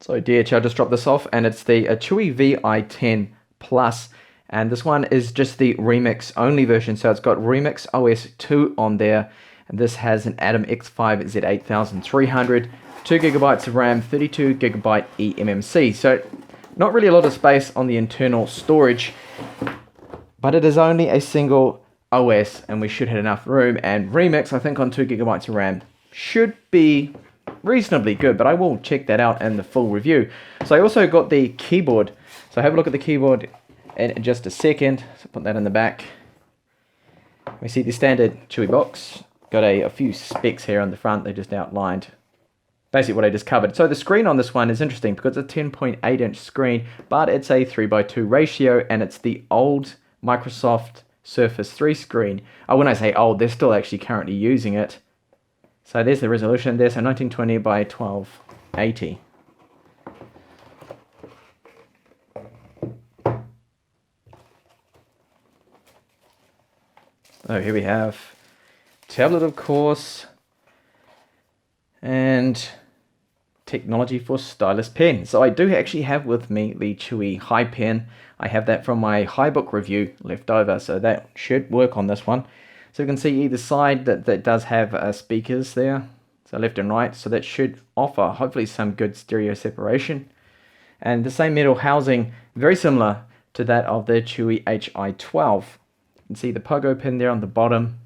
So DHL just dropped this off, and it's the Chuwi Vi10 Plus, and this one is just the Remix only version. So it's got Remix OS 2 on there, and this has an Atom X5 Z8300, 2 gigabytes of RAM, 32 gigabyte eMMC. So not really a lot of space on the internal storage, but it is only a single OS, and we should have enough room. And Remix, I think, on 2 gigabytes of RAM should be reasonably good, but I will check that out in the full review. So I also got the keyboard. So have a look at the keyboard in just a second. So put that in the back. We see the standard Chuwi box. Got a few specs here on the front. They just outlined basically what I just covered. So the screen on this one is interesting because it's a 10.8 inch screen, but it's a 3:2 ratio, and it's the old Microsoft Surface 3 screen. Oh, when I say old, they're still actually currently using it. So there's the resolution there, so 1920 by 1280. So here we have tablet, of course, and technology for stylus pen. So I do actually have with me the Chuwi Hi Pen. I have that from my HiBook review left over, so that should work on this one. So you can see either side that does have speakers there, so left and right, so that should offer hopefully some good stereo separation. And the same metal housing, very similar to that of the Chuwi Hi12. You can see the pogo pin there on the bottom,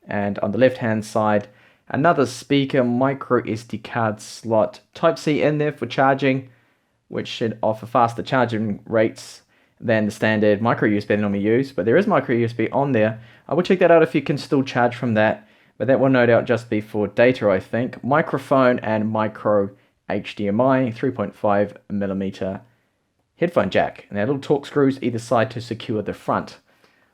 and on the left hand side another speaker, micro SD card slot, Type-C in there for charging, which should offer faster charging rates than the standard micro USB they normally use, but there is micro USB on there. I will check that out if you can still charge from that, but that will no doubt just be for data, I think. Microphone and micro HDMI 3.5mm headphone jack, and there are little Torx screws either side to secure the front.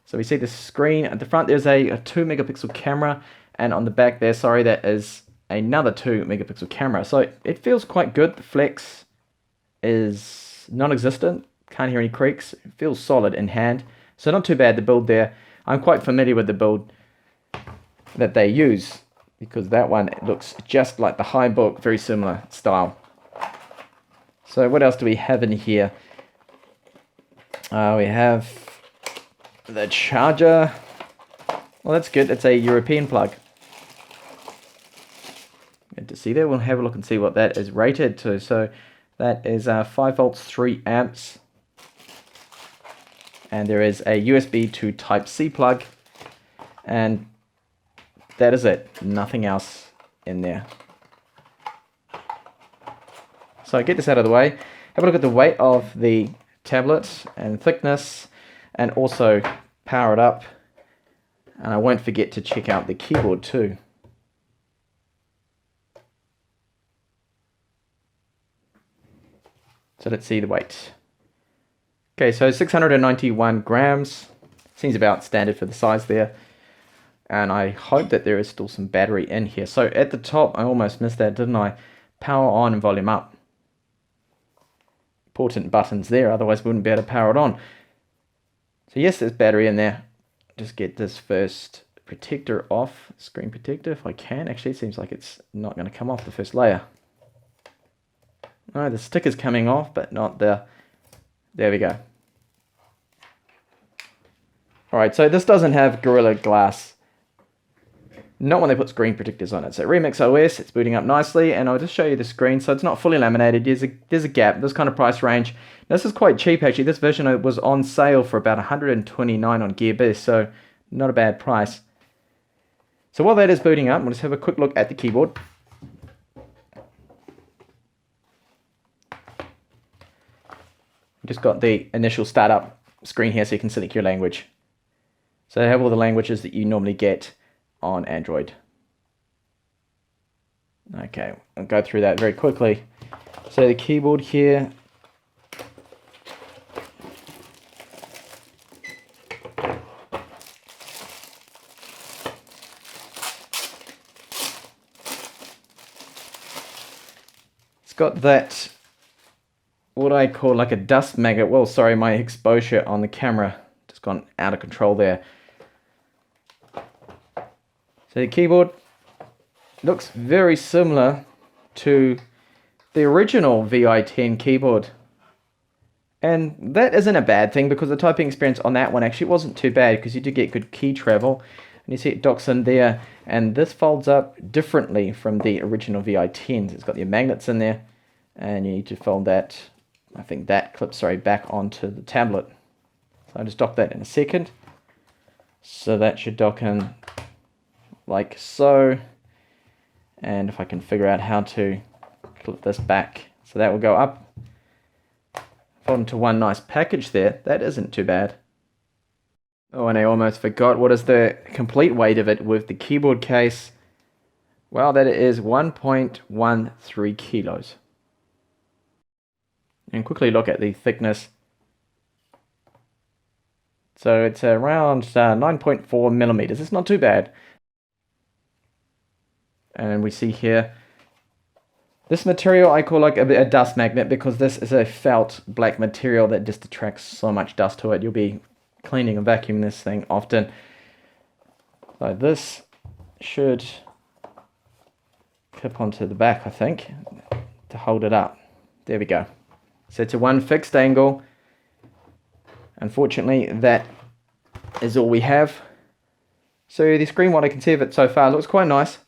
So we see the screen at the front. There's a 2 megapixel camera, and on the back there, sorry, that is another 2 megapixel camera. So it feels quite good. The flex is non-existent. Can't hear any creaks. It feels solid in hand. So not too bad, the build there. I'm quite familiar with the build that they use, because that one looks just like the HiBook, very similar style. So what else do we have in here? We have the charger. Well, that's good. It's a European plug. Good to see there. We'll have a look and see what that is rated to. So that is 5 volts, 3 amps. And there is a USB to Type-C plug. And that is it. Nothing else in there. So get this out of the way. Have a look at the weight of the tablet and thickness, and also power it up. And I won't forget to check out the keyboard too. So let's see the weight. Okay, so 691 grams. Seems about standard for the size there. And I hope that there is still some battery in here. So at the top, I almost missed that, didn't I? Power on and volume up. Important buttons there, otherwise we wouldn't be able to power it on. So yes, there's battery in there. Just get this first protector off, screen protector if I can. Actually, it seems like it's not going to come off, the first layer. No, the sticker's coming off, but not the... There we go. Alright, so this doesn't have Gorilla Glass. Not when they put screen protectors on it. So Remix OS, it's booting up nicely, and I'll just show you the screen. So it's not fully laminated. There's a gap. This kind of price range. This is quite cheap actually. This version was on sale for about $129 on Gearbest, so not a bad price. So while that is booting up, we'll just have a quick look at the keyboard. Just got the initial startup screen here, so you can select your language. So they have all the languages that you normally get on Android. Okay, I'll go through that very quickly. So the keyboard here, it's got that, what I call like a dust magnet. Well, sorry, my exposure on the camera just gone out of control there. So the keyboard looks very similar to the original Vi10 keyboard. And that isn't a bad thing because the typing experience on that one actually wasn't too bad because you do get good key travel. And you see it docks in there, and this folds up differently from the original Vi10s. It's got your magnets in there, and you need to fold that, I think that clips right back onto the tablet. So I'll just dock that in a second. So that should dock in like so. And if I can figure out how to clip this back, so that will go up. Fold into one nice package there. That isn't too bad. Oh, and I almost forgot, what is the complete weight of it with the keyboard case? Well, that is 1.13 kilos. And quickly look at the thickness. So it's around 9.4 millimeters. It's not too bad. And we see here, this material I call like a dust magnet because this is a felt black material that just attracts so much dust to it. You'll be cleaning and vacuuming this thing often. So this should clip onto the back, I think, to hold it up. There we go. So to one fixed angle. Unfortunately, that is all we have. So the screen, what I can see of it so far, looks quite nice.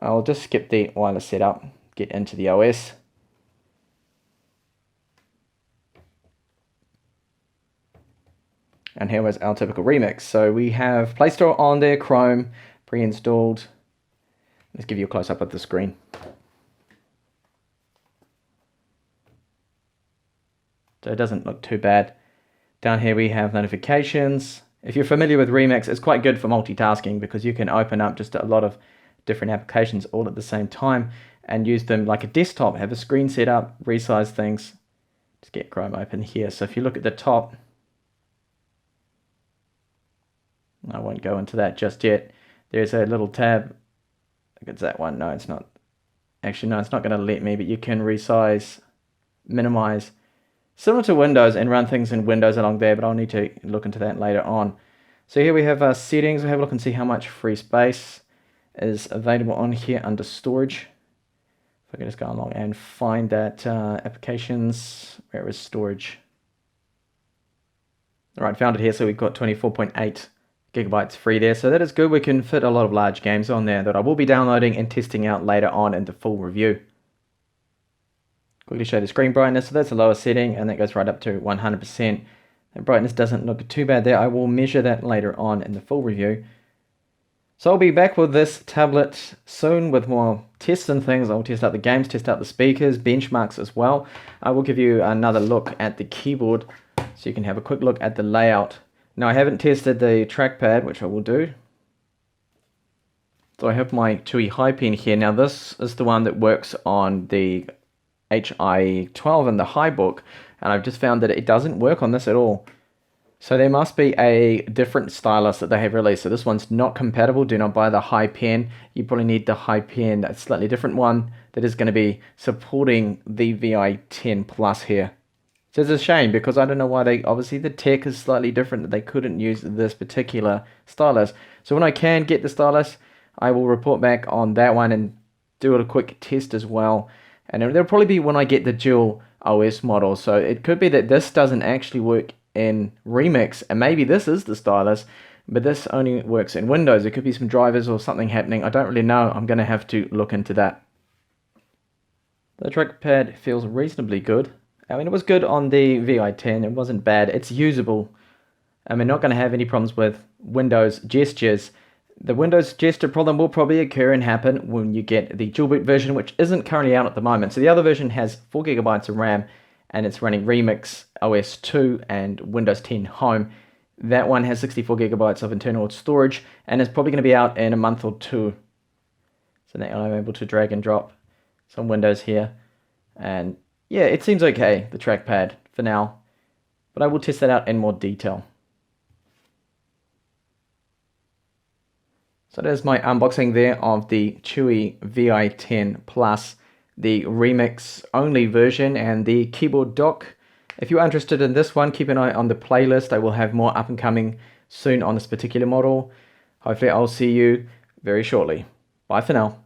I'll just skip the wireless setup, get into the OS. And here was our typical remix. So we have Play Store on there, Chrome, pre-installed. Let's give you a close-up of the screen. So it doesn't look too bad. Down here we have notifications. If you're familiar with Remix, it's quite good for multitasking because you can open up just a lot of different applications all at the same time and use them like a desktop, have a screen set up, resize things. Just get Chrome open here. So if you look at the top, I won't go into that just yet. There's a little tab. I think it's that one. No, it's not. Actually, no, it's not going to let me, but you can resize, minimize, similar to Windows, and run things in Windows along there, but I'll need to look into that later on. So here we have our settings. We'll have a look and see how much free space is available on here under storage. If I can just go along and find that applications, where is storage? All right, found it here. So we've got 24.8 gigabytes free there. So that is good. We can fit a lot of large games on there that I will be downloading and testing out later on in the full review. Quickly show the screen brightness. So that's the lowest setting, and that goes right up to 100%. The brightness doesn't look too bad there. I will measure that later on in the full review. So I'll be back with this tablet soon with more tests and things. I'll test out the games, test out the speakers, benchmarks as well. I will give you another look at the keyboard so you can have a quick look at the layout. Now I haven't tested the trackpad, which I will do. So I have my Chuwi Vi10 here. Now this is the one that works on the HI12 and the HiBook, and I've just found that it doesn't work on this at all. So there must be a different stylus that they have released. So this one's not compatible. Do not buy the Hi Pen. You probably need the Hi Pen, a slightly different one that is going to be supporting the Vi10 Plus here. So it's a shame because I don't know why they, obviously the tech is slightly different, that they couldn't use this particular stylus. So when I can get the stylus, I will report back on that one and do a quick test as well. And it'll probably be when I get the dual OS model. So it could be that this doesn't actually work in Remix, and maybe this is the stylus, but this only works in Windows. There could be some drivers or something happening. I don't really know. I'm going to have to look into that. The trackpad feels reasonably good. I mean, it was good on the Vi10. It wasn't bad. It's usable. I mean, not going to have any problems with Windows gestures. The Windows gesture problem will probably occur and happen when you get the dual boot version, which isn't currently out at the moment. So the other version has 4 gigabytes of RAM, and it's running Remix OS 2 and Windows 10 Home. That one has 64 gigabytes of internal storage, and it's probably going to be out in a month or two. So now I'm able to drag and drop some windows here. And yeah, it seems okay, the trackpad for now. But I will test that out in more detail. So there's my unboxing there of the Chuwi Vi10 Plus, the Remix only version, and the keyboard dock. If you're interested in this one, keep an eye on the playlist. I will have more up and coming soon on this particular model. Hopefully I'll see you very shortly. Bye for now.